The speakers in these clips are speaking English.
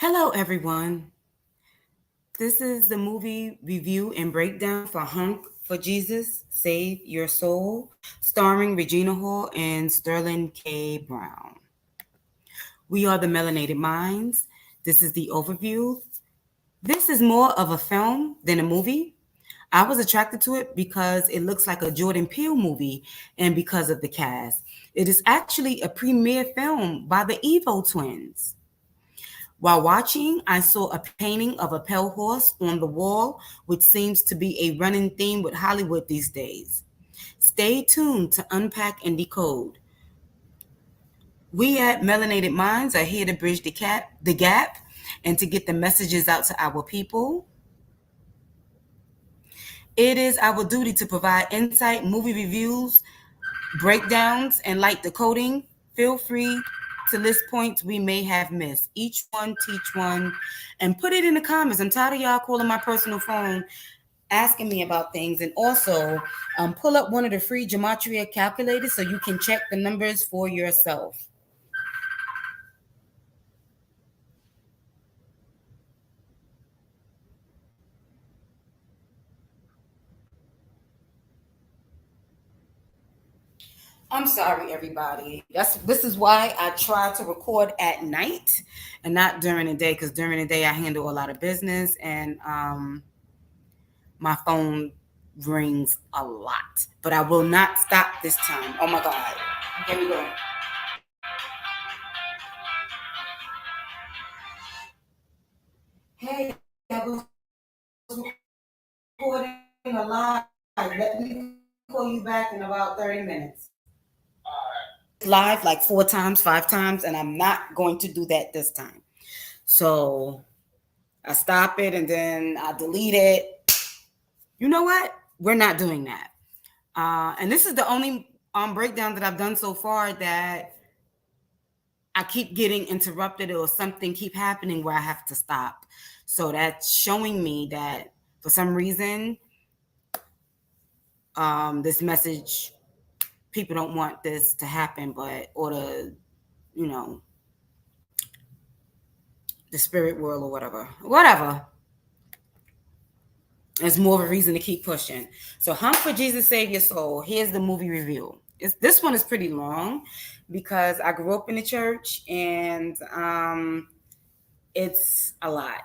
Hello, everyone. This is the movie review and breakdown for Honk for Jesus, Save Your Soul, starring Regina Hall and Sterling K. Brown. We are the Melanated Minds. This is the overview. This is more of a film than a movie. I was attracted to it because it looks like a Jordan Peele movie and because of the cast. It is actually a premiere film by the Evo twins. While watching, I saw a painting of a pale horse on the wall, which seems to be a running theme with Hollywood these days. Stay tuned to unpack and decode. We at Melanated Minds are here to bridge the gap, and to get the messages out to our people. It is our duty to provide insight, movie reviews, breakdowns, and light decoding. Feel free to list points we may have missed. Each one, teach one, and put it in the comments. I'm tired of y'all calling my personal phone asking me about things. And also, pull up one of the free gematria calculators so you can check the numbers for yourself. I'm sorry, everybody. This is why I try to record at night and not during the day, because during the day I handle a lot of business and my phone rings a lot. But I will not stop this time. Oh my God. Here we go. Hey, I was recording a live. Let me call you back in about 30 minutes. Live like 4 times, 5 times, and I'm not going to do that this time. So I stop it and then I delete it. You know what? We're not doing that. And this is the only breakdown that I've done so far that I keep getting interrupted or something keep happening where I have to stop. So that's showing me that for some reason, this message, people don't want this to happen, but or you know, the spirit world or whatever. It's more of a reason to keep pushing. So, Honk for Jesus, Save Your Soul. Here's the movie review. This one is pretty long because I grew up in the church and it's a lot.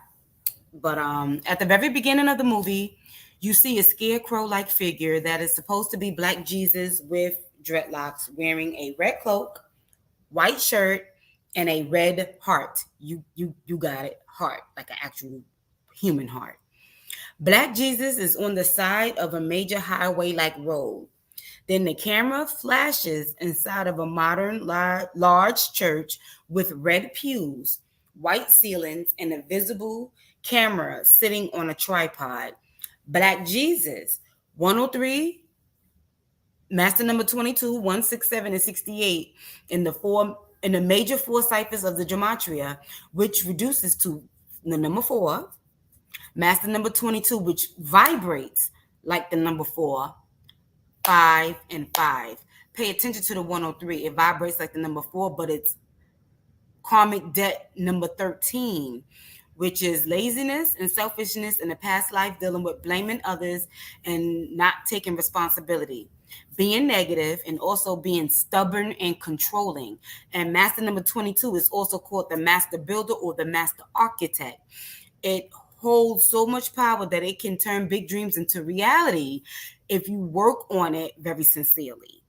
But at the very beginning of the movie, you see a scarecrow-like figure that is supposed to be Black Jesus with dreadlocks, wearing a red cloak, white shirt, and a red heart. You got it, heart, like an actual human heart. Black Jesus is on the side of a major highway like road. Then the camera flashes inside of a modern large church with red pews, white ceilings, and a visible camera sitting on a tripod. Black Jesus, 103, Master number 22, 167, and 68 in the major four ciphers of the gematria, which reduces to the number 4. Master number 22, which vibrates like the number 4, 5, and 5. Pay attention to the 103. It vibrates like the number 4, but it's karmic debt number 13, which is laziness and selfishness in the past life, dealing with blaming others and not taking responsibility, being negative, and also being stubborn and controlling. And master number 22 is also called the master builder or the master architect. It holds so much power that it can turn big dreams into reality if you work on it very sincerely.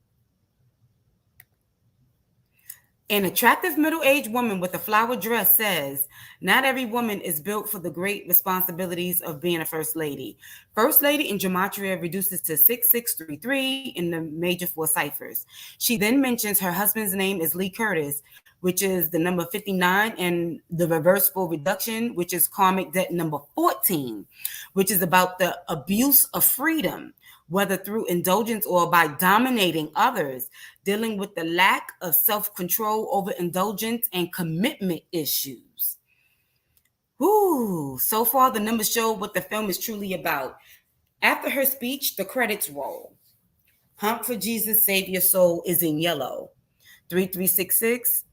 An attractive middle-aged woman with a flower dress says, not every woman is built for the great responsibilities of being a first lady. First lady in gematria reduces to 6633 in the major four ciphers. She then mentions her husband's name is Lee Curtis, which is the number 59, and the reverse full reduction, which is karmic debt number 14, which is about the abuse of freedom, whether through indulgence or by dominating others, dealing with the lack of self-control over indulgence and commitment issues. Ooh, so far the numbers show what the film is truly about. After her speech, the credits roll. Honk for Jesus, Save Your Soul is in yellow. 3366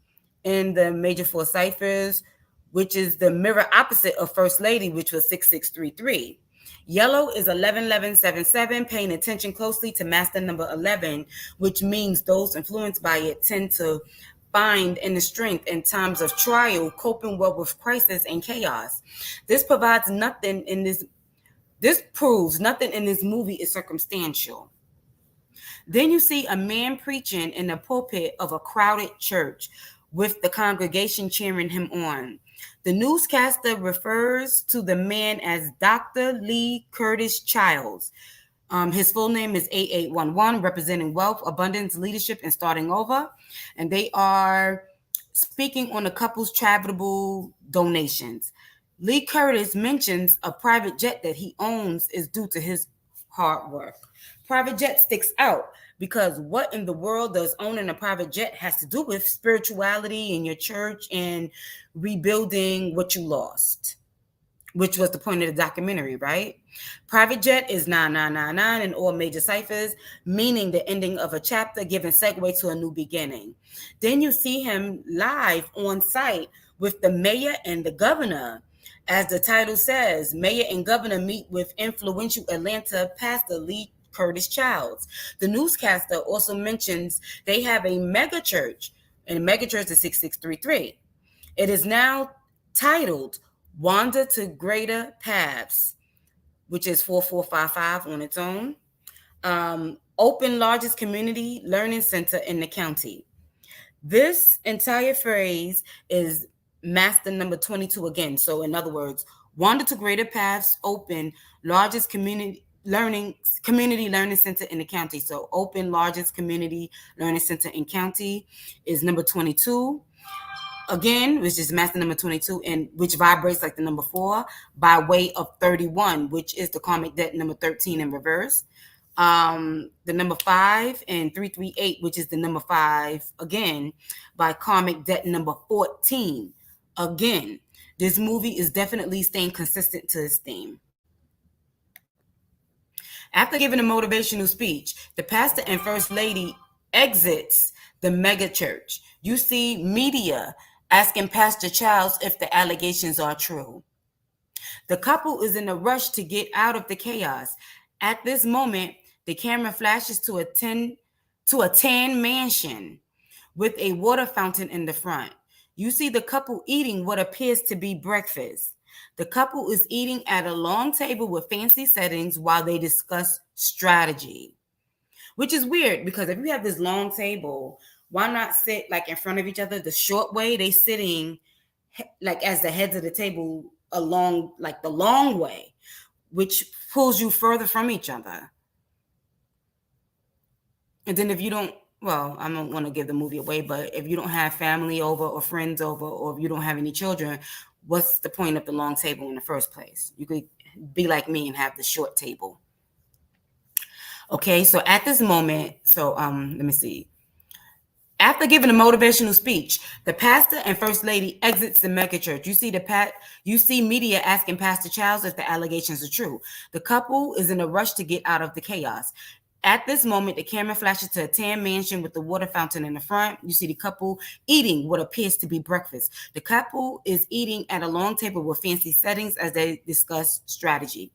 in the major four ciphers which is the mirror opposite of First Lady, which was 6633. Yellow is 111177, paying attention closely to master number 11, which means those influenced by it tend to find inner strength in times of trial, coping well with crisis and chaos. This provides nothing in this proves nothing in this movie is circumstantial. Then you see a man preaching in the pulpit of a crowded church with the congregation cheering him on. The newscaster refers to the man as Dr. Lee Curtis Childs. His full name is 8811, representing wealth, abundance, leadership, and starting over. And they are speaking on the couple's charitable donations. Lee Curtis mentions a private jet that he owns is due to his hard work. Private jet sticks out because what in the world does owning a private jet has to do with spirituality in your church and rebuilding what you lost, which was the point of the documentary, right? Private jet is 9999 in all major ciphers, meaning the ending of a chapter, giving segue to a new beginning. Then you see him live on site with the mayor and the governor. As the title says, mayor and governor meet with influential Atlanta pastor Lee Curtis Childs. The newscaster also mentions they have a mega church, and the mega church is 6633. It is now titled Wander to Greater Paths, which is 4455 on its own. Open largest community learning center in the county. This entire phrase is master number 22 again. So in other words, Wander to Greater Paths, open largest community learning center in the county. So open largest community learning center in county is number 22. Again, which is master number 22, and which vibrates like the number 4 by way of 31, which is the karmic debt number 13 in reverse. The number 5 and 338, which is the number 5 again by karmic debt number 14. Again, this movie is definitely staying consistent to its theme. After giving a motivational speech, the pastor and first lady exits the mega church. You see media asking Pastor Childs if the allegations are true. The couple is in a rush to get out of the chaos. At this moment, the camera flashes to a tan mansion with a water fountain in the front. You see the couple eating what appears to be breakfast. The couple is eating at a long table with fancy settings while they discuss strategy, which is weird because if you have this long table, why not sit like in front of each other the short way? They sitting like as the heads of the table along like the long way, which pulls you further from each other. And then if you don't, well, I don't want to give the movie away, but if you don't have family over or friends over, or if you don't have any children, what's the point of the long table in the first place? You could be like me and have the short table. Okay, so at this moment, let me see. After giving a motivational speech, the pastor and first lady exits the mega church. You see media asking Pastor Childs if the allegations are true. The couple is in a rush to get out of the chaos. At this moment, the camera flashes to a tan mansion with the water fountain in the front. You see the couple eating what appears to be breakfast. The couple is eating at a long table with fancy settings as they discuss strategy.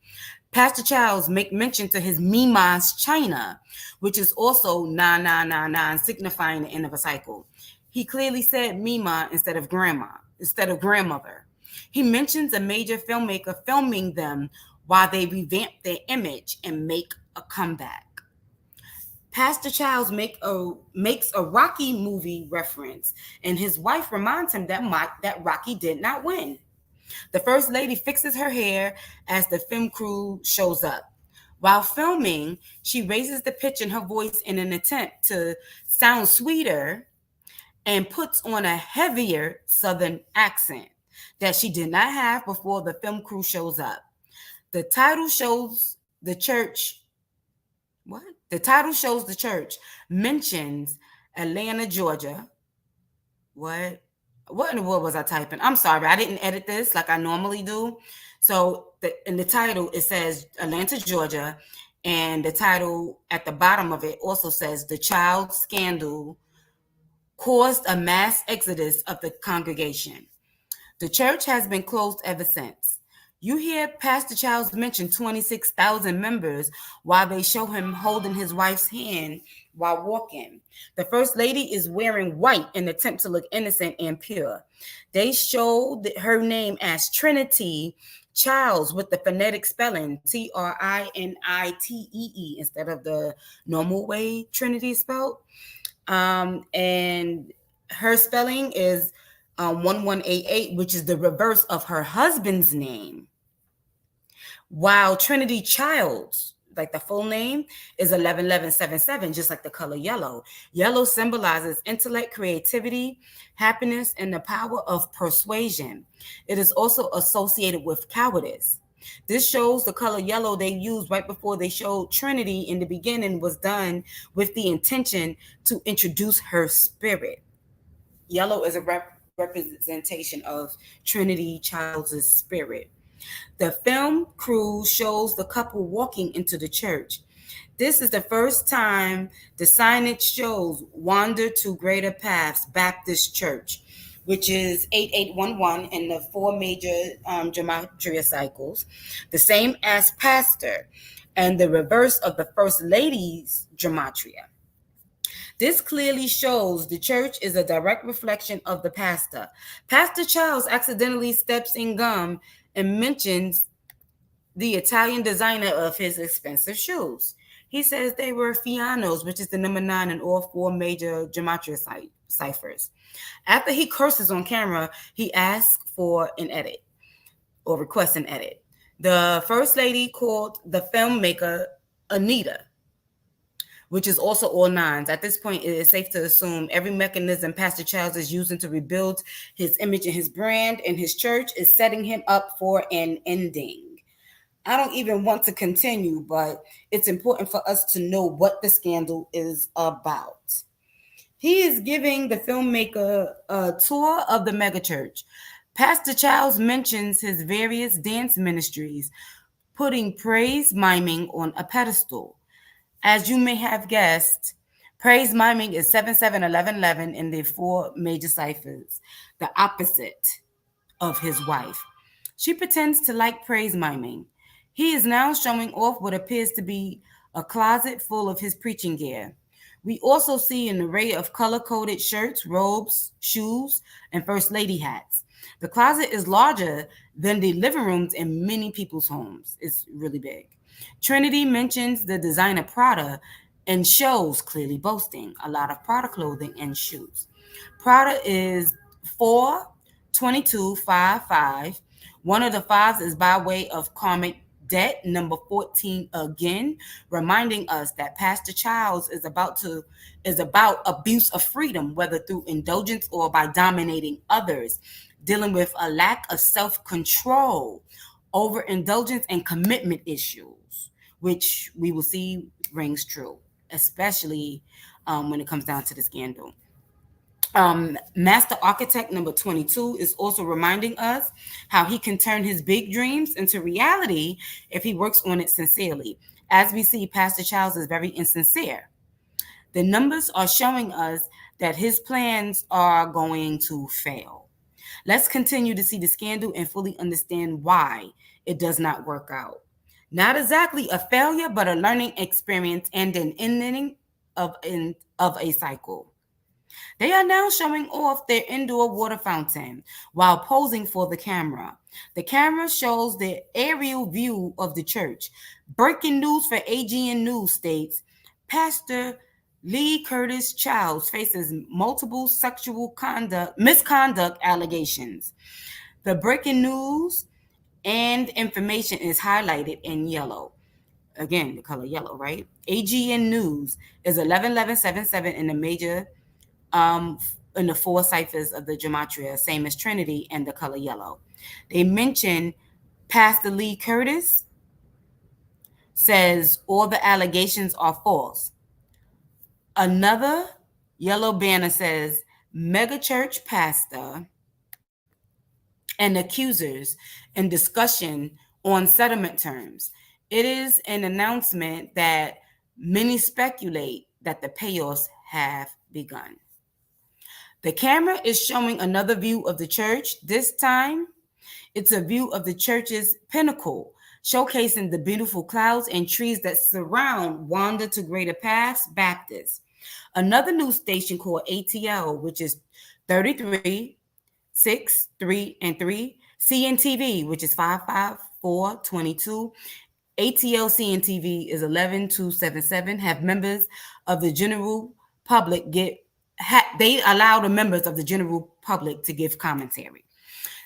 Pastor Childs make mention to his Mima's China, which is also 9999, signifying the end of a cycle. He clearly said Mima instead of grandmother. He mentions a major filmmaker filming them while they revamp their image and make a comeback. Pastor Childs makes a Rocky movie reference, and his wife reminds him that Rocky did not win. The first lady fixes her hair as the film crew shows up. While filming, she raises the pitch in her voice in an attempt to sound sweeter and puts on a heavier Southern accent that she did not have before the film crew shows up. The title shows the church. What? The title shows the church mentions Atlanta, Georgia. What in the world was I typing? I'm sorry, I didn't edit this like I normally do. So in the title, it says Atlanta, Georgia. And the title at the bottom of it also says the child scandal caused a mass exodus of the congregation. The church has been closed ever since. You hear Pastor Charles mention 26,000 members while they show him holding his wife's hand while walking. The First Lady is wearing white in an attempt to look innocent and pure. They show her name as Trinity Childs with the phonetic spelling Trinitee instead of the normal way Trinity is spelled. And her spelling is 1188, which is the reverse of her husband's name. While Trinity Childs, like the full name, is 111177, just like the color yellow. Yellow symbolizes intellect, creativity, happiness, and the power of persuasion. It is also associated with cowardice. This shows the color yellow they used right before they showed Trinity in the beginning was done with the intention to introduce her spirit. Yellow is a representation of Trinity Childs' spirit. The film crew shows the couple walking into the church. This is the first time the signage shows Wander to Greater Paths Baptist Church, which is 8811 in the four major gematria cycles, the same as pastor, and the reverse of the First Lady's gematria. This clearly shows the church is a direct reflection of the pastor. Pastor Charles accidentally steps in gum and mentions the Italian designer of his expensive shoes. He says they were Fianos, which is the number 9 in all four major gematria ciphers. After he curses on camera, he asks for an edit or requests an edit. The First Lady called the filmmaker Anita, which is also all nines. At this point, it is safe to assume every mechanism Pastor Charles is using to rebuild his image and his brand and his church is setting him up for an ending. I don't even want to continue, but it's important for us to know what the scandal is about. He is giving the filmmaker a tour of the megachurch. Pastor Charles mentions his various dance ministries, putting praise miming on a pedestal. As you may have guessed, praise miming is 771111 in the four major ciphers, the opposite of his wife. She pretends to like praise miming. He is now showing off what appears to be a closet full of his preaching gear. We also see an array of color-coded shirts, robes, shoes, and First Lady hats. The closet is larger than the living rooms in many people's homes. It's really big. Trinity mentions the designer Prada and shows clearly boasting a lot of Prada clothing and shoes. Prada is 42255. One of the fives is by way of karmic debt, number 14 again, reminding us that Pastor Childs is about abuse of freedom, whether through indulgence or by dominating others, dealing with a lack of self-control, overindulgence, and commitment issues, which we will see rings true, especially when it comes down to the scandal. Master Architect number 22 is also reminding us how he can turn his big dreams into reality if he works on it sincerely. As we see, Pastor Charles is very insincere. The numbers are showing us that his plans are going to fail. Let's continue to see the scandal and fully understand why it does not work out. Not exactly a failure, but a learning experience and an ending of a cycle. They are now showing off their indoor water fountain while posing for the camera. The camera shows the aerial view of the church. Breaking news for AGN News states, Pastor Lee Curtis Childs faces multiple sexual misconduct allegations. The breaking news and information is highlighted in yellow. Again, the color yellow, right? AGN News is 111177 in the major in the four ciphers of the gematria, same as Trinity, and the color yellow. They mention Pastor Lee Curtis says all the allegations are false. Another yellow banner says megachurch pastor and accusers in discussion on settlement terms. It is an announcement that many speculate that the payoffs have begun. The camera is showing another view of the church. This time, it's a view of the church's pinnacle, showcasing the beautiful clouds and trees that surround Wander to Greater Paths Baptist. Another news station called ATL, which is 33, 6, 3, and 3. CNTV, which is 55422. ATL CNTV is 11277. Have members of the general public they allow the members of the general public to give commentary.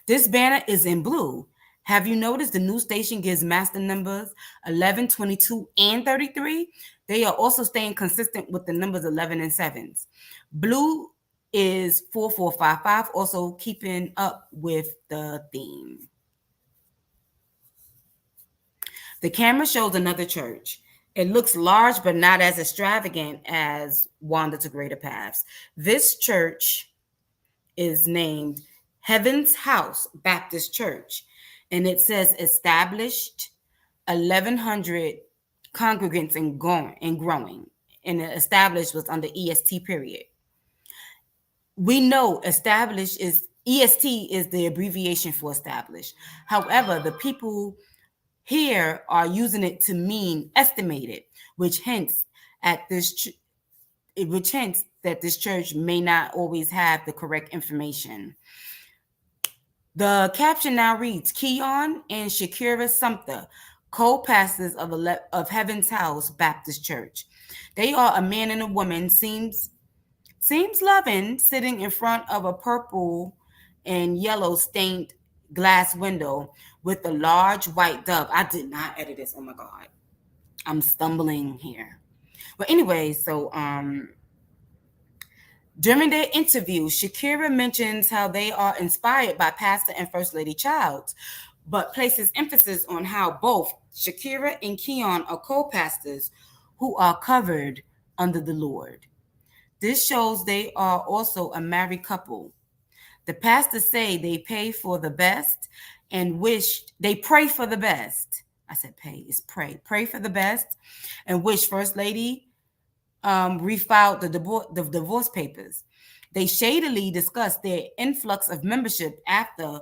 This banner is in blue. Have you noticed the news station gives master numbers 11, 22, and 33? They are also staying consistent with the numbers 11 and 7s. Blue is 4455, also keeping up with the theme. The camera shows another church. It looks large but not as extravagant as Wander to Greater Paths. This church is named Heaven's House Baptist Church, and it says established 1,100 congregants and growing. And established was under EST period. We know established is EST is the abbreviation for established. However, the people here are using it to mean estimated, which hints that this church may not always have the correct information. The caption now reads, Keon and Shakira Sumter, co-pastors of Heaven's House Baptist Church. They are a man and a woman, seems loving, sitting in front of a purple and yellow stained glass window with a large white dove. I did not edit this. Oh my God. I'm stumbling here. But anyway, so during their interview, Shakira mentions how they are inspired by Pastor and First Lady Childs, but places emphasis on how both Shakira and Keon are co-pastors who are covered under the Lord. This shows they are also a married couple. The pastors say they pay for the best and they pray for the best. I said pay, it's pray. Pray for the best and wish First Lady refiled the divorce papers. They shadily discussed their influx of membership after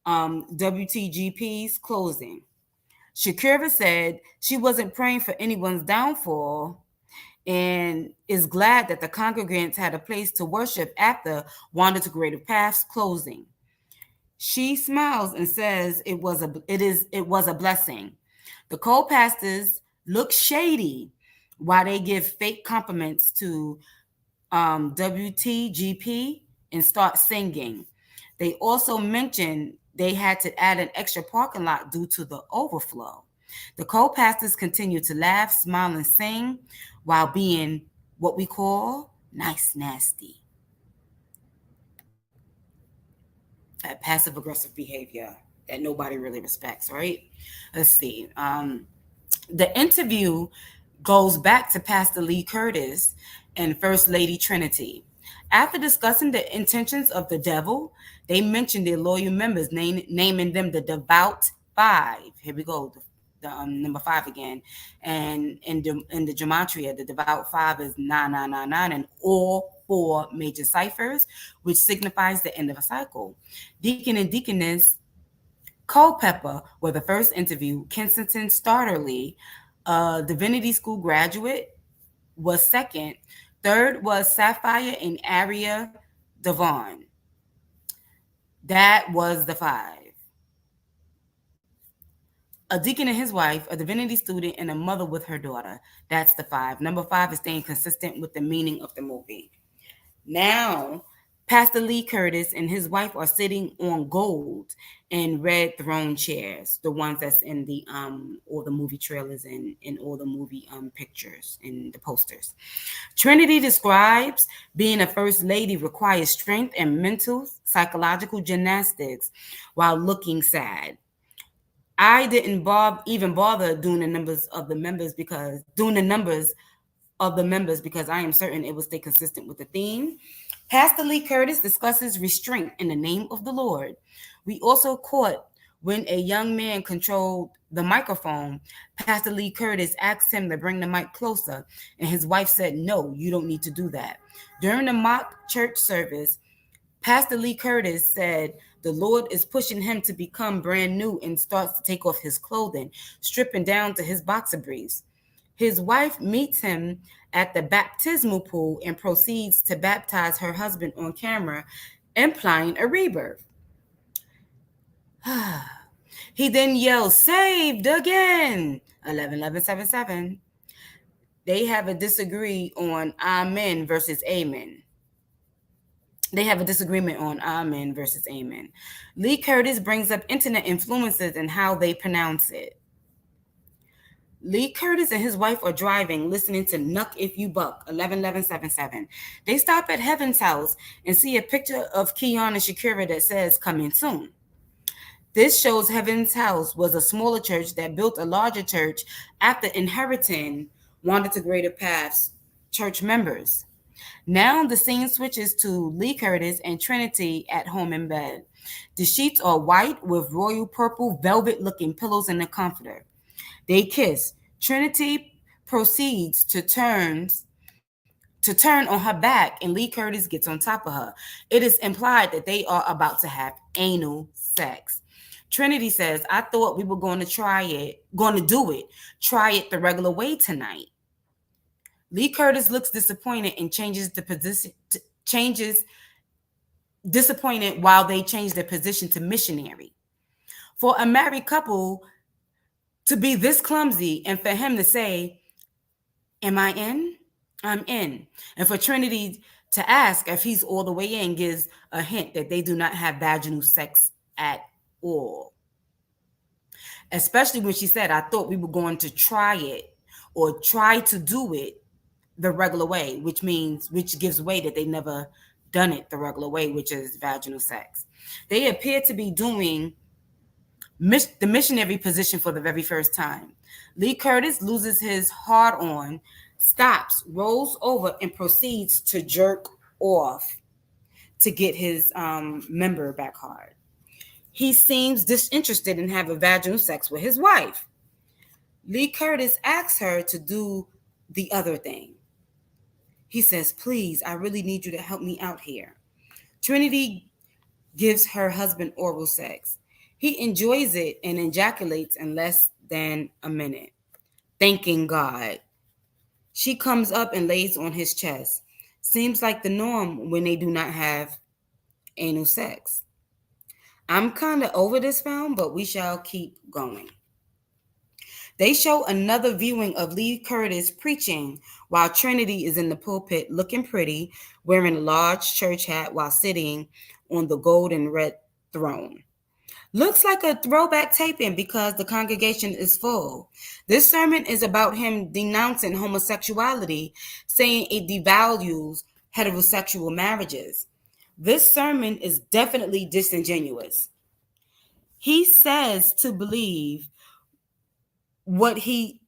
WTGP's closing. Shakira said she wasn't praying for anyone's downfall and is glad that the congregants had a place to worship after Wander to Greater Paths closing. She smiles and says it was a blessing. The co-pastors look shady while they give fake compliments to WTGP and start singing. They also mentioned they had to add an extra parking lot due to the overflow. The co-pastors continue to laugh, smile, and sing while being what we call nice nasty. That passive aggressive behavior that nobody really respects, right? Let's see. The interview goes back to Pastor Lee Curtis and First Lady Trinity. After discussing the intentions of the devil, they mentioned their loyal members, naming them the Devout Five. Here we go, the number 5 again. And in the gematria, the Devout 5 is 9999, and all 4 major ciphers, which signifies the end of a cycle. Deacon and Deaconess Culpepper were the first interview. Kensington Starterly, Divinity School graduate, was second. Third was Sapphire and Aria Devon. That was the 5. A deacon and his wife, a divinity student, and a mother with her daughter. That's the 5. Number 5 is staying consistent with the meaning of the movie. Now, Pastor Lee Curtis and his wife are sitting on gold and red throne chairs, the ones that's in the all the movie trailers and in all the movie pictures and the posters. Trinity describes being a first lady requires strength and mental, psychological gymnastics while looking sad. I didn't even bother doing the numbers of the members because I am certain it will stay consistent with the theme. Pastor Lee Curtis discusses restraint in the name of the Lord. We also caught When a young man controlled the microphone, Pastor Lee Curtis asked him to bring the mic closer, and his wife said, "No, you don't need to do that." During the mock church service, Pastor Lee Curtis said the Lord is pushing him to become brand new and starts to take off his clothing, stripping down to his boxer briefs. His wife meets him at the baptismal pool and proceeds to baptize her husband on camera, implying a rebirth. He then yells, "Saved again!" 11:11:77. They have a disagree on amen versus amen. They have a disagreement on amen versus amen. Lee Curtis brings up internet influences and how they pronounce it. Lee Curtis and his wife are driving, listening to Nuck If You Buck, 11:11:77. They stop at Heaven's House and see a picture of Keon and Shakira that says, "Coming soon." This shows Heaven's House was a smaller church that built a larger church after inheriting Wander to Greater Paths church members. Now the scene switches to Lee Curtis and Trinity at home in bed. The sheets are white with royal purple velvet looking pillows and a comforter. They kiss. Trinity proceeds to turn on her back, and Lee Curtis gets on top of her. It is implied that they are about to have anal sex. Trinity says, "I thought we were going to do it, try it the regular way tonight." Lee Curtis looks disappointed and changes disappointed while they change their position to missionary. For a married couple to be this clumsy and for him to say, "Am I in? I'm in." And for Trinity to ask if he's all the way in gives a hint that they do not have vaginal sex at all. Especially when she said, "I thought we were going to try it or try to do it the regular way," which gives way that they never done it the regular way, which is vaginal sex. They appear to be doing the missionary position for the very first time. Lee Curtis loses his hard on, stops, rolls over, and proceeds to jerk off to get his member back hard. He seems disinterested in having vaginal sex with his wife. Lee Curtis asks her to do the other thing. He says, "Please, I really need you to help me out here." Trinity gives her husband oral sex. He enjoys it and ejaculates in less than a minute, thanking God. She comes up and lays on his chest. Seems like the norm when they do not have anal sex. I'm kind of over this film, but we shall keep going. They show another viewing of Lee Curtis preaching while Trinity is in the pulpit looking pretty, wearing a large church hat while sitting on the gold and red throne. Looks like a throwback taping because the congregation is full. This sermon is about him denouncing homosexuality, saying it devalues heterosexual marriages. This sermon is definitely disingenuous. He says to believe what he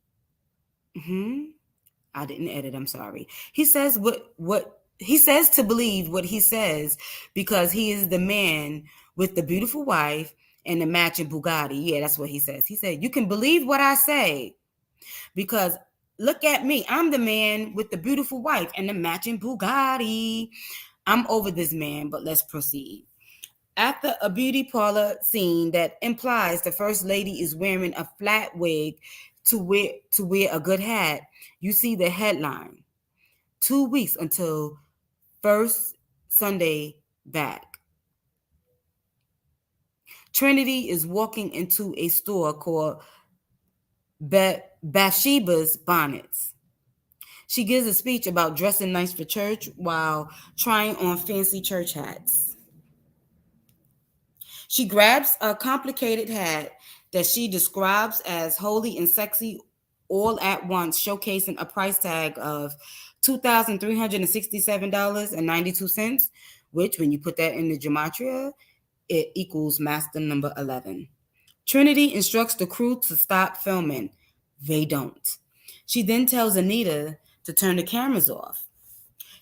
I didn't edit, I'm sorry. He says what he says to believe what he says because he is the man with the beautiful wife and the matching Bugatti. Yeah, that's what he says. He said, "You can believe what I say because look at me. I'm the man with the beautiful wife and the matching Bugatti. I'm over this man, but let's proceed." After a beauty parlor scene that implies the first lady is wearing a flat wig to wear a good hat, you see the headline, 2 weeks until first Sunday back. Trinity is walking into a store called Bathsheba's Bonnets. She gives a speech about dressing nice for church while trying on fancy church hats. She grabs a complicated hat that she describes as holy and sexy all at once, showcasing a price tag of $2,367.92, which, when you put that in the gematria, it equals master number 11. Trinity instructs the crew to stop filming. They don't. She then tells Anita to turn the cameras off.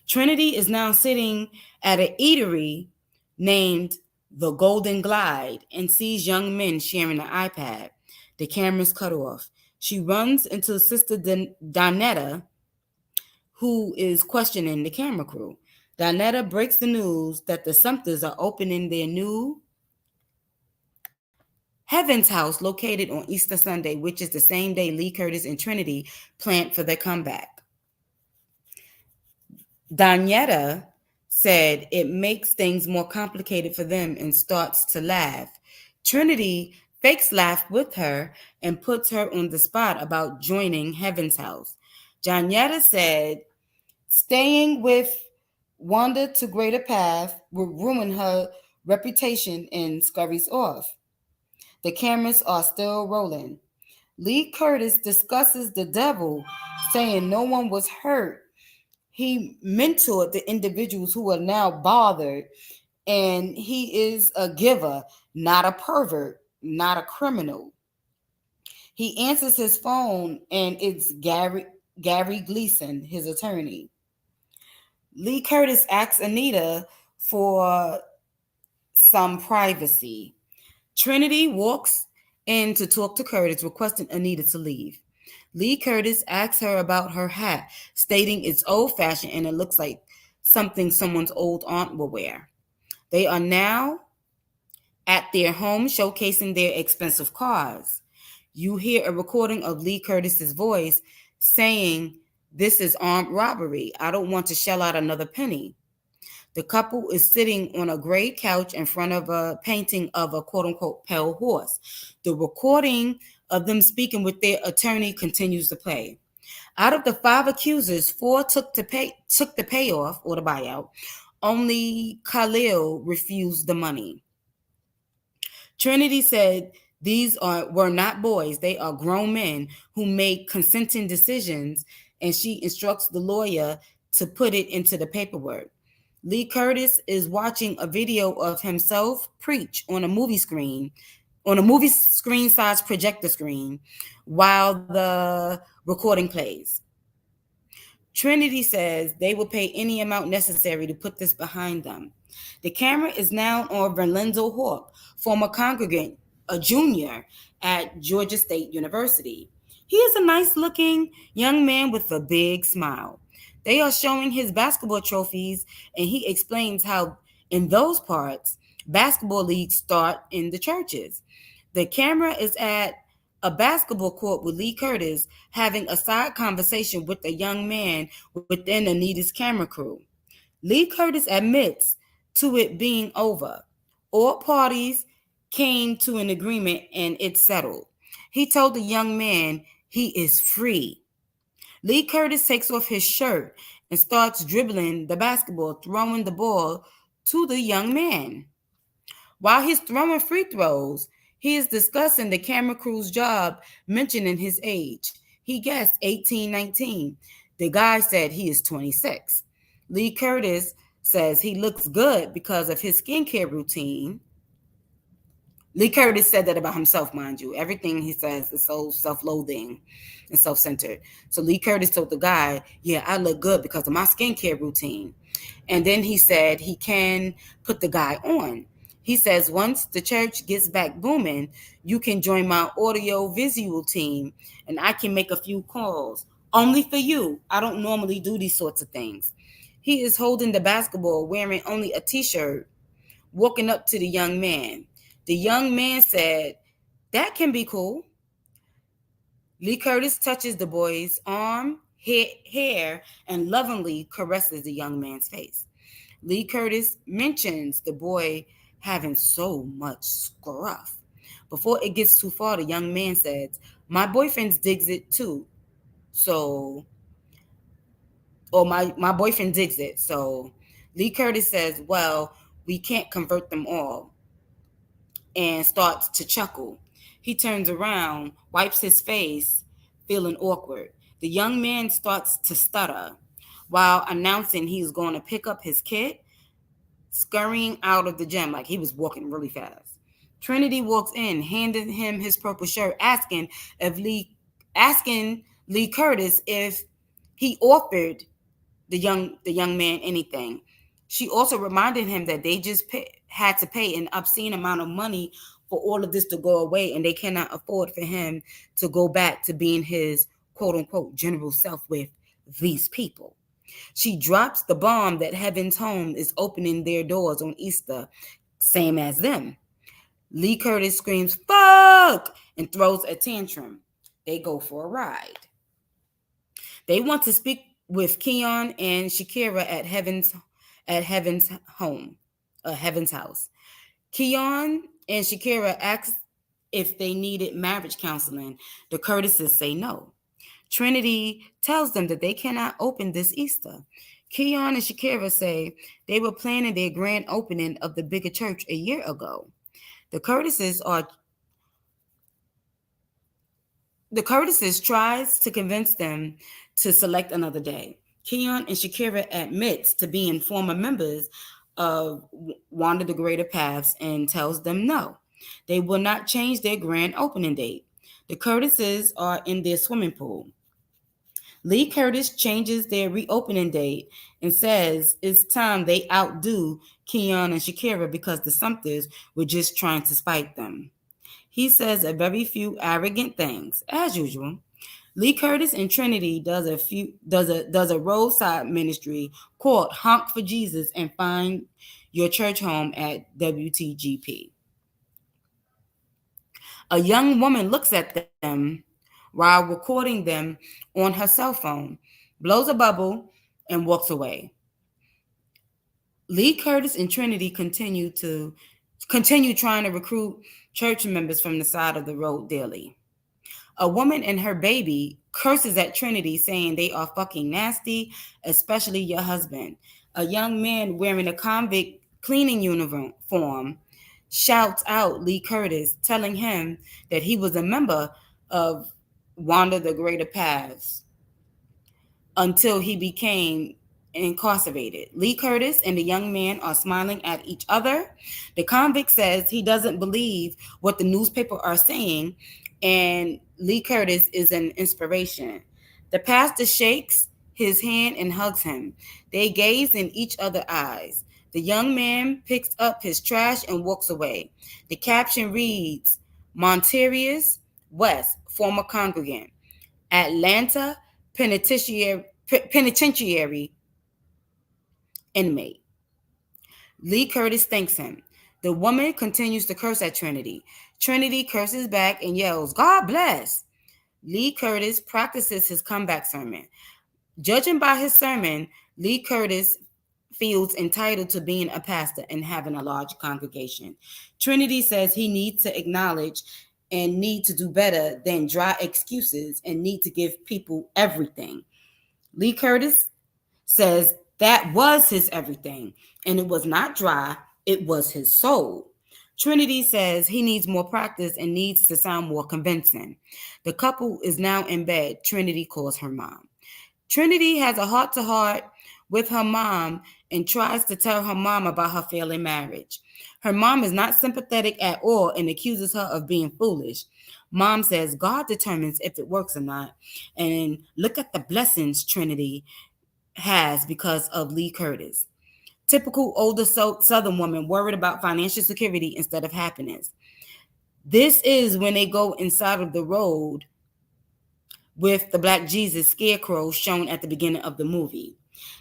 Trinity is now sitting at an eatery named the Golden Glide, and sees young men sharing an iPad. The camera's cut off. She runs into Sister Donetta, who is questioning the camera crew. Donetta breaks the news that the Sumters are opening their new Heaven's House located on Easter Sunday, which is the same day Lee Curtis and Trinity planned for their comeback. Donetta said it makes things more complicated for them and starts to laugh. Trinity fakes laugh with her and puts her on the spot about joining Heaven's House. Donetta said staying with Wanda to Greater Path would ruin her reputation and scurries off. The cameras are still rolling. Lee Curtis discusses the devil, saying no one was hurt. He mentored the individuals who are now bothered, and he is a giver, not a pervert, not a criminal. He answers his phone, and it's Gary Gleason, his attorney. Lee Curtis asks Anita for some privacy. Trinity walks in to talk to Curtis, requesting Anita to leave. Lee Curtis asks her about her hat, stating it's old fashioned and it looks like something someone's old aunt will wear. They are now at their home showcasing their expensive cars. You hear a recording of Lee Curtis's voice saying, "This is armed robbery. I don't want to shell out another penny." The couple is sitting on a gray couch in front of a painting of a quote unquote pale horse. The recording of them speaking with their attorney continues to play. Out of the 5 accusers, 4 took the payoff or the buyout. Only Khalil refused the money. Trinity said were not boys, they are grown men who make consenting decisions, and she instructs the lawyer to put it into the paperwork. Lee Curtis is watching a video of himself preach on a movie screen size projector screen while the recording plays. Trinity says they will pay any amount necessary to put this behind them. The camera is now on Verlenzo Hawk, former congregant, a junior at Georgia State University. He is a nice looking young man with a big smile. They are showing his basketball trophies, and he explains how in those parts, basketball leagues start in the churches. The camera is at a basketball court with Lee Curtis having a side conversation with a young man within Anita's camera crew. Lee Curtis admits to it being over. All parties came to an agreement and it's settled. He told the young man he is free. Lee Curtis takes off his shirt and starts dribbling the basketball, throwing the ball to the young man. While he's throwing free throws, he is discussing the camera crew's job, mentioning his age. He guessed 18, 19. The guy said he is 26. Lee Curtis says he looks good because of his skincare routine. Lee Curtis said that about himself, mind you. Everything he says is so self-loathing and self-centered. So Lee Curtis told the guy, "Yeah, I look good because of my skincare routine." And then he said he can put the guy on. He says, "Once the church gets back booming, you can join my audio visual team and I can make a few calls. Only for you. I don't normally do these sorts of things." He is holding the basketball, wearing only a t-shirt, walking up to the young man. The young man said, "That can be cool." Lee Curtis touches the boy's arm, hair, and lovingly caresses the young man's face. Lee Curtis mentions the boy having so much scruff. Before it gets too far, the young man says, "My boyfriend digs it too. So, or my boyfriend digs it." So Lee Curtis says, "Well, we can't convert them all," and starts to chuckle. He turns around, wipes his face, feeling awkward. The young man starts to stutter while announcing he's going to pick up his kit, scurrying out of the gym like he was walking really fast. Trinity walks in, handing him his purple shirt, asking Lee Curtis if he offered the young man anything. She also reminded him that they just had to pay an obscene amount of money for all of this to go away, and they cannot afford for him to go back to being his quote unquote general self with these people. She drops the bomb that Heaven's Home is opening their doors on Easter, same as them. Lee Curtis screams, "Fuck!" and throws a tantrum. They go for a ride. They want to speak with Keon and Shakira at Heaven's home, Heaven's house. Keon and Shakira ask if they needed marriage counseling. The Curtises say no. Trinity tells them that they cannot open this Easter. Keon and Shakira say they were planning their grand opening of the bigger church a year ago. The Curtises are The Curtises tries to convince them to select another day. Keon and Shakira admits to being former members of Wander the Greater Paths and tells them no. They will not change their grand opening date. The Curtises are in their swimming pool. Lee Curtis changes their reopening date and says it's time they outdo Keon and Shakira because the Sumters were just trying to spite them. He says a very few arrogant things, as usual. Lee Curtis and Trinity does a roadside ministry called Honk for Jesus and find your church home at WTGP. A young woman looks at them while recording them on her cell phone, blows a bubble, and walks away. Lee Curtis and Trinity continue trying to recruit church members from the side of the road daily. A woman and her baby curses at Trinity, saying they are fucking nasty, especially your husband. A young man wearing a convict cleaning uniform shouts out Lee Curtis, telling him that he was a member of Wander the Greater Paths until he became incarcerated. Lee Curtis and the young man are smiling at each other. The convict says he doesn't believe what the newspaper are saying, and Lee Curtis is an inspiration. The pastor shakes his hand and hugs him. They gaze in each other's eyes. The young man picks up his trash and walks away. The caption reads, Montarius West, former congregant, Atlanta penitentiary inmate. Lee Curtis thanks him. The woman continues to curse at Trinity. Trinity curses back and yells, "God bless." Lee Curtis practices his comeback sermon. Judging by his sermon, Lee Curtis feels entitled to being a pastor and having a large congregation. Trinity says he needs to acknowledge and need to do better than dry excuses and need to give people everything. Lee Curtis says that was his everything, and it was not dry, it was his soul. Trinity says he needs more practice and needs to sound more convincing. The couple is now in bed. Trinity calls her mom. Trinity has a heart-to-heart with her mom and tries to tell her mom about her failing marriage. Her mom is not sympathetic at all and accuses her of being foolish. Mom says God determines if it works or not. And look at the blessings Trinity has because of Lee Curtis. Typical older Southern woman worried about financial security instead of happiness. This is when they go inside of the road with the Black Jesus scarecrow shown at the beginning of the movie.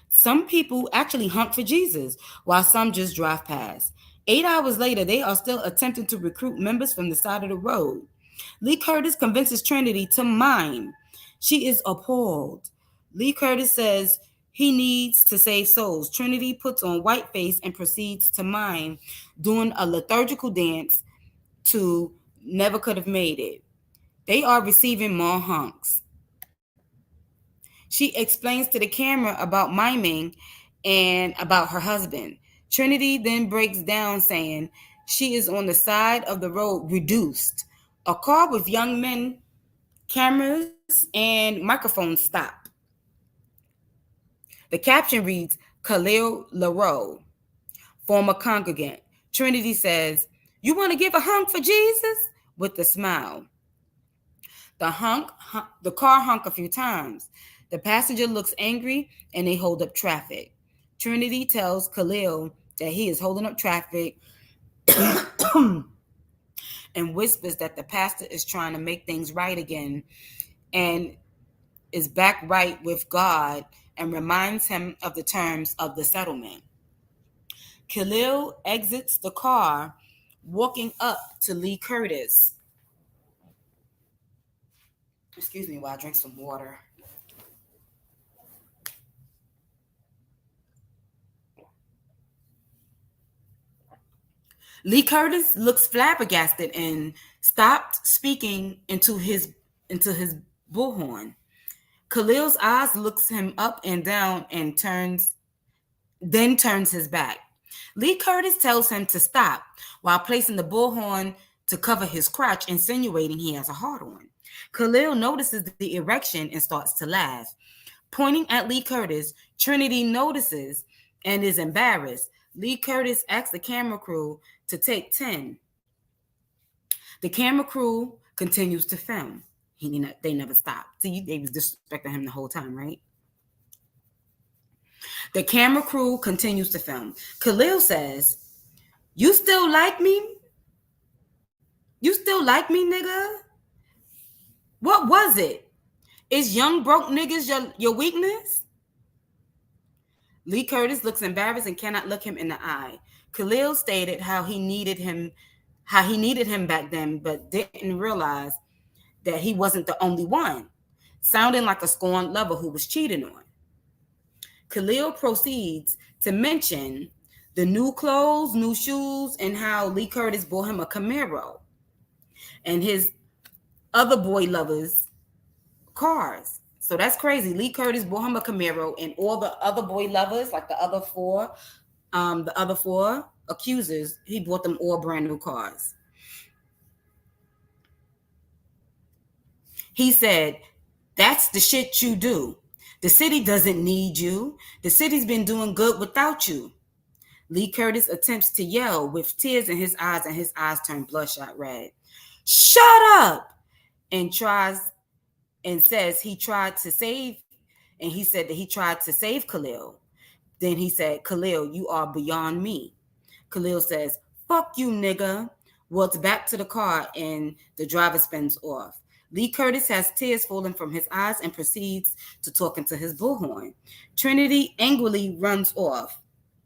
Some people actually hunt for Jesus, while some just drive past. 8 hours later, they are still attempting to recruit members from the side of the road. Lee Curtis convinces Trinity to mime. She is appalled. Lee Curtis says he needs to save souls. Trinity puts on white face and proceeds to mime, doing a liturgical dance to Never Could Have Made It. They are receiving more honks. She explains to the camera about miming and about her husband. Trinity then breaks down saying she is on the side of the road reduced. A car with young men, cameras, and microphones stop. The caption reads, Khalil LaRoe, former congregant. Trinity says, "You want to give a honk for Jesus?" with a smile. The car honk a few times. The passenger looks angry and they hold up traffic. Trinity tells Khalil that he is holding up traffic and whispers that the pastor is trying to make things right again and is back right with God and reminds him of the terms of the settlement. Khalil exits the car, walking up to Lee Curtis. Excuse me while I drink some water. Lee Curtis looks flabbergasted and stopped speaking into his bullhorn. Khalil's eyes looks him up and down and turns his back. Lee Curtis tells him to stop while placing the bullhorn to cover his crotch, insinuating he has a hard on. Khalil notices the erection and starts to laugh. Pointing at Lee Curtis, Trinity notices and is embarrassed. Lee Curtis asks the camera crew to take 10. The camera crew continues to film. They never stopped. See, they was disrespecting him the whole time, right? The camera crew continues to film. Khalil says, "You still like me? You still like me, nigga? What was it? Is young broke niggas your weakness?" Lee Curtis looks embarrassed and cannot look him in the eye. Khalil stated how he needed him back then, but didn't realize that he wasn't the only one, sounding like a scorned lover who was cheating on. Khalil proceeds to mention the new clothes, new shoes, and how Lee Curtis bought him a Camaro and his other boy lovers cars. So that's crazy. Lee Curtis bought him a Camaro, and all the other boy lovers, like the other four accusers, he bought them all brand new cars. He said, "That's the shit you do. The city doesn't need you. The city's been doing good without you." Lee Curtis attempts to yell with tears in his eyes, and his eyes turn bloodshot red. "Shut up!" And says he tried to save, and he said that he tried to save Khalil. Then he said, "Khalil, you are beyond me." Khalil says, "Fuck you, nigga." Walks back to the car, and the driver spins off. Lee Curtis has tears falling from his eyes and proceeds to talk into his bullhorn. Trinity angrily runs off.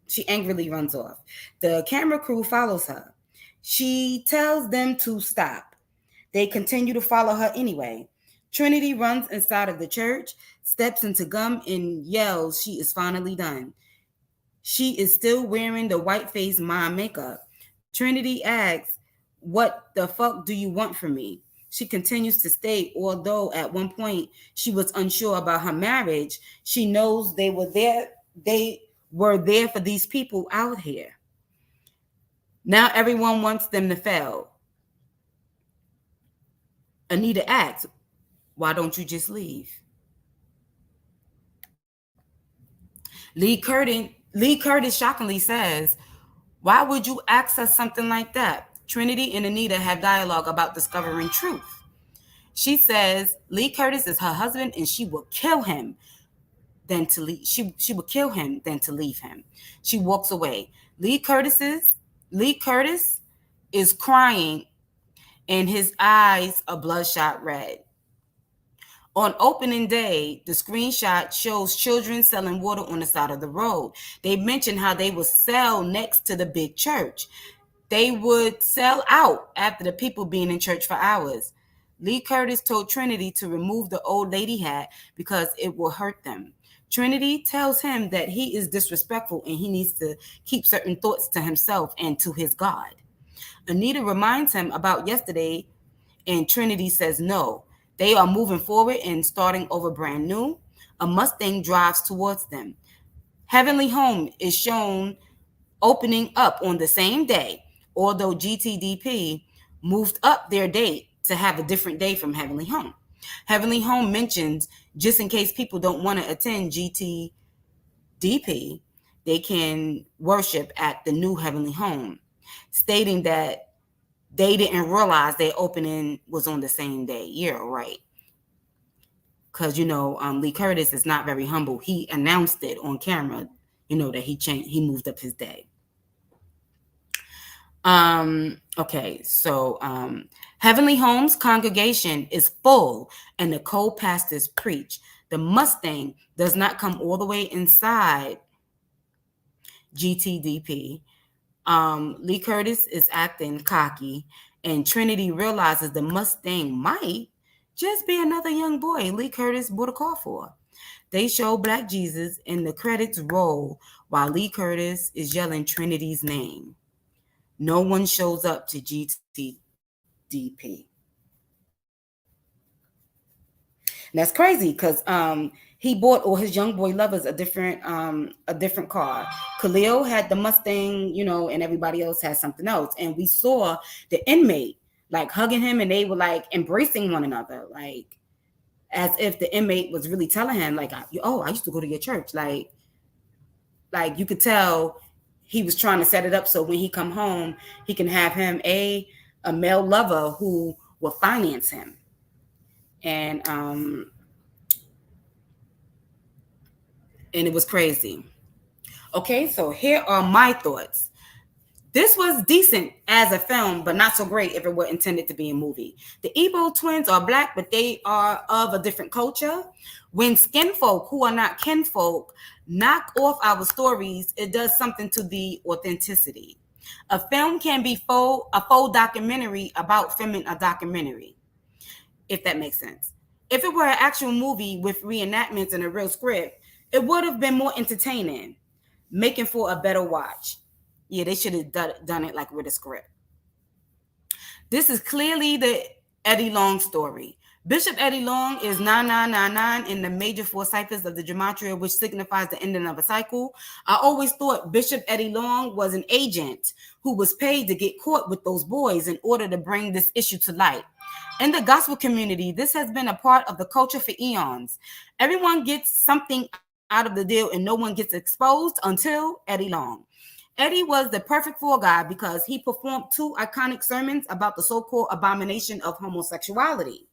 She angrily runs off. The camera crew follows her. She tells them to stop. They continue to follow her anyway. Trinity runs inside of the church, steps into gum, and yells she is finally done. She is still wearing the white face mom makeup. Trinity asks, "What the fuck do you want from me?" She continues to state, although at one point she was unsure about her marriage, she knows they were there for these people out here. Now everyone wants them to fail. Anita asks, "Why don't you just leave?" Lee Curtis shockingly says, "Why would you ask us something like that?" Trinity and Anita have dialogue about discovering truth. She says Lee Curtis is her husband and she will kill him than to leave. She would kill him than to leave him. She walks away. Lee Curtis is crying and his eyes are bloodshot red. On opening day, the screenshot shows children selling water on the side of the road. They mention how they would sell next to the big church. They would sell out after the people being in church for hours. Lee Curtis told Trinity to remove the old lady hat because it will hurt them. Trinity tells him that he is disrespectful and he needs to keep certain thoughts to himself and to his God. Anita reminds him about yesterday, and Trinity says no. They are moving forward and starting over brand new. A Mustang drives towards them. Heavenly Home is shown opening up on the same day, although GTDP moved up their date to have a different day from Heavenly Home. Heavenly Home mentions, just in case people don't want to attend GTDP, they can worship at the new Heavenly Home, stating that they didn't realize their opening was on the same day. Yeah, right. Because, Lee Curtis is not very humble. He announced it on camera, that he moved up his day. Okay, so Heavenly Home's congregation is full and the co-pastors preach. The Mustang does not come all the way inside GTDP. Lee Curtis is acting cocky, and Trinity realizes the Mustang might just be another young boy Lee Curtis bought a car for. They show Black Jesus and the credits roll while Lee Curtis is yelling Trinity's name. No one shows up to GTDP. And that's crazy because he bought all his young boy lovers a different car. Khalil had the Mustang, and everybody else had something else. And we saw the inmate like hugging him, and they were like embracing one another, like as if the inmate was really telling him, like, "Oh, I used to go to your church." Like you could tell he was trying to set it up so when he come home, he can have him a male lover who will finance him. And it was crazy. Okay, so here are my thoughts. This was decent as a film, but not so great if it were intended to be a movie. The Igbo twins are Black, but they are of a different culture. When skin folk who are not kinfolk knock off our stories, it does something to the authenticity. A film can be a faux documentary about filming a documentary, if that makes sense. If it were an actual movie with reenactments and a real script, it would have been more entertaining, making for a better watch. Yeah, they should have done it like with a script. This is clearly the Eddie Long story. Bishop Eddie Long is 9999 in the major four ciphers of the gematria, which signifies the ending of a cycle. I always thought Bishop Eddie Long was an agent who was paid to get caught with those boys in order to bring this issue to light. In the gospel community, this has been a part of the culture for eons. Everyone gets something out of the deal and no one gets exposed until Eddie Long. Eddie was the perfect fall guy because he performed 2 iconic sermons about the so-called abomination of homosexuality.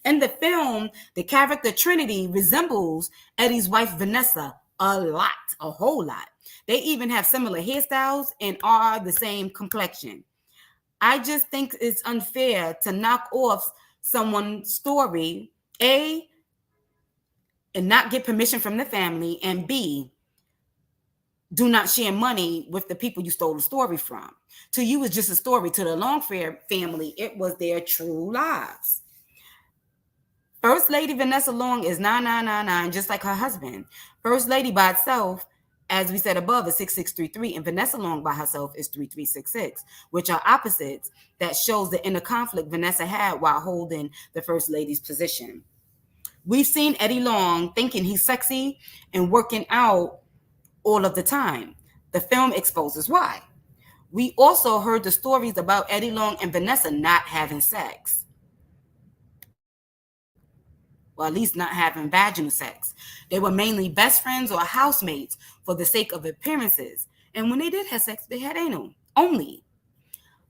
In the film, the character Trinity resembles Eddie's wife Vanessa a lot, a whole lot. They even have similar hairstyles and are the same complexion. I just think it's unfair to knock off someone's story, A, and not get permission from the family, and B, do not share money with the people you stole the story from. To you, it's just a story. To the Longfair family, it was their true lives. First Lady Vanessa Long is 9999, just like her husband. First Lady by itself, as we said above, is 6633, and Vanessa Long by herself is 3366, which are opposites. That shows the inner conflict Vanessa had while holding the First Lady's position. We've seen Eddie Long thinking he's sexy and working out all of the time. The film exposes why. We also heard the stories about Eddie Long and Vanessa not having sex. Or at least not having vaginal sex. They were mainly best friends or housemates for the sake of appearances. And when they did have sex, they had anal only.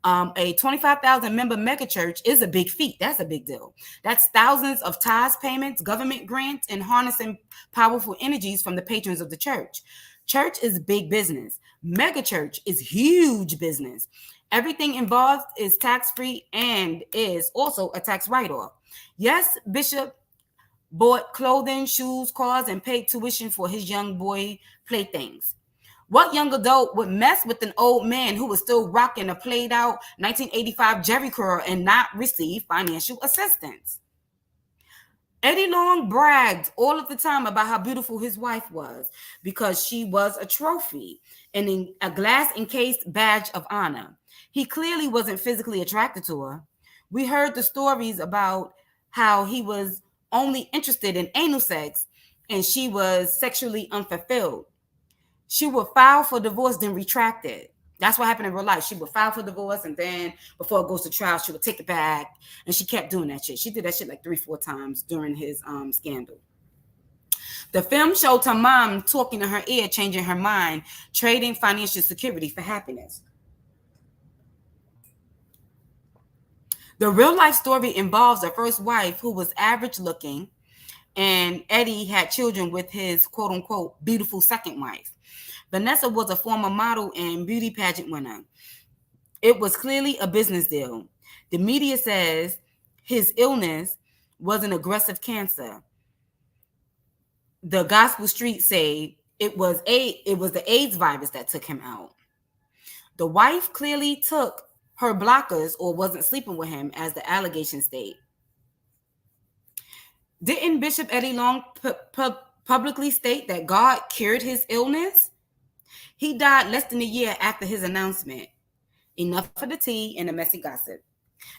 A 25,000 member megachurch is a big feat. That's a big deal. That's thousands of tithes payments, government grants, and harnessing powerful energies from the patrons of the church. Church is big business. Megachurch is huge business. Everything involved is tax-free and is also a tax write-off. Yes, Bishop bought clothing, shoes, cars, and paid tuition for his young boy playthings. What young adult would mess with an old man who was still rocking a played out 1985 Jerry curl and not receive financial assistance? Eddie Long bragged all of the time about how beautiful his wife was because she was a trophy and in a glass encased badge of honor. He clearly wasn't physically attracted to her. We heard the stories about how he was only interested in anal sex and she was sexually unfulfilled. She would file for divorce, then retract it. That's what happened in real life. She would file for divorce, and then before it goes to trial, she would take it back. And she kept doing that shit. She did that shit like 3-4 times during his scandal. The film showed her mom talking to her ear, changing her mind, trading financial security for happiness. The real life story involves a first wife who was average looking, and Eddie had children with his quote unquote beautiful second wife. Vanessa was a former model and beauty pageant winner. It was clearly a business deal. The media says his illness was an aggressive cancer. The gospel street say it was the AIDS virus that took him out. The wife clearly took her blockers or wasn't sleeping with him, as the allegations state. Didn't Bishop Eddie Long publicly state that God cured his illness? He died less than a year after his announcement. Enough of the tea and the messy gossip.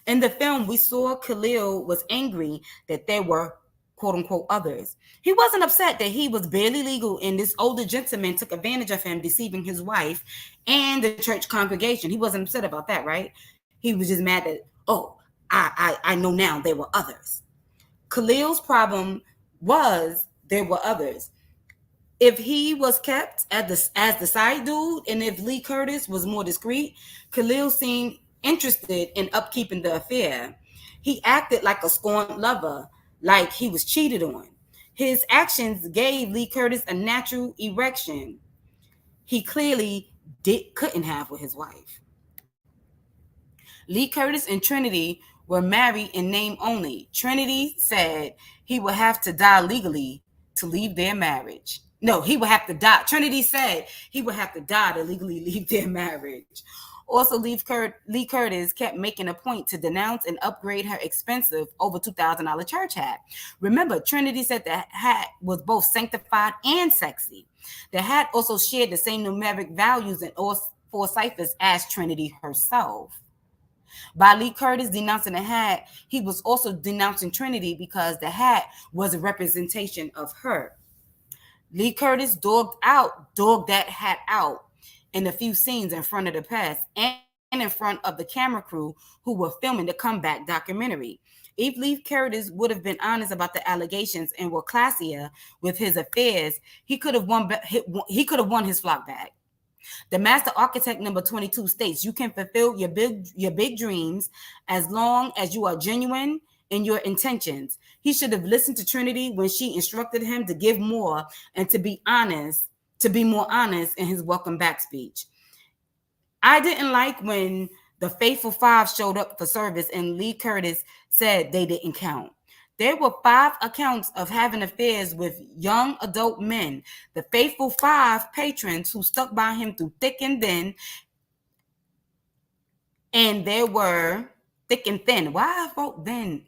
In the film, we saw Khalil was angry that there were quote unquote others. He wasn't upset that he was barely legal and this older gentleman took advantage of him, deceiving his wife and the church congregation. He wasn't upset about that, right? He was just mad that, oh, I know now there were others. Khalil's problem was there were others. If he was kept as the side dude, and if Lee Curtis was more discreet, Khalil seemed interested in upkeeping the affair. He acted like a scorned lover, like he was cheated on. His actions gave Lee Curtis a natural erection he clearly couldn't have with his wife. Lee Curtis and Trinity were married in name only. Trinity said he would have to die legally to leave their marriage. No, he would have to die. Trinity said he would have to die to legally leave their marriage. Also, Lee Curtis kept making a point to denounce and upgrade her expensive over $2,000 church hat. Remember, Trinity said the hat was both sanctified and sexy. The hat also shared the same numeric values in all four ciphers as Trinity herself. By Lee Curtis denouncing the hat, he was also denouncing Trinity because the hat was a representation of her. Lee Curtis dogged that hat out in a few scenes in front of the press and in front of the camera crew who were filming the comeback documentary. If Lee Curtis would have been honest about the allegations and were classier with his affairs, he could have won his flock back. The master architect number 22 states you can fulfill your big dreams as long as you are genuine in your intentions. He should have listened to Trinity when she instructed him to give more and to be more honest in his welcome back speech. I didn't like when the Faithful Five showed up for service and Lee Curtis said they didn't count. There were 5 accounts of having affairs with young adult men. The Faithful Five patrons who stuck by him through thick and thin. And there were thick and thin. Why I wrote thin?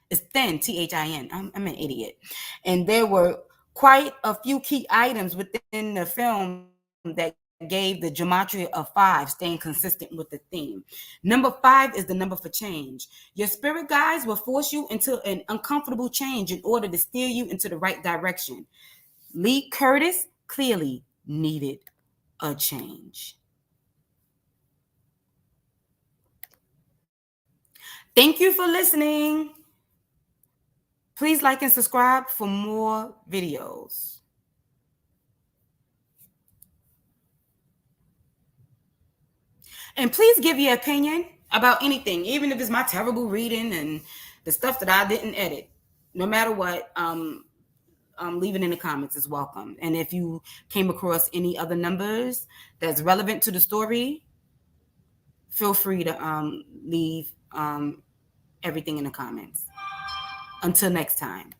It's thin, Thin. I'm an idiot. And there were quite a few key items within the film that gave the gematria of 5, staying consistent with the theme. Number 5 is the number for change. Your spirit guides will force you into an uncomfortable change in order to steer you into the right direction. Lee Curtis clearly needed a change. Thank you for listening. Please like and subscribe for more videos. And please give your opinion about anything, even if it's my terrible reading and the stuff that I didn't edit. No matter what, leave it in the comments is welcome. And if you came across any other numbers that's relevant to the story, feel free to leave everything in the comments. Until next time.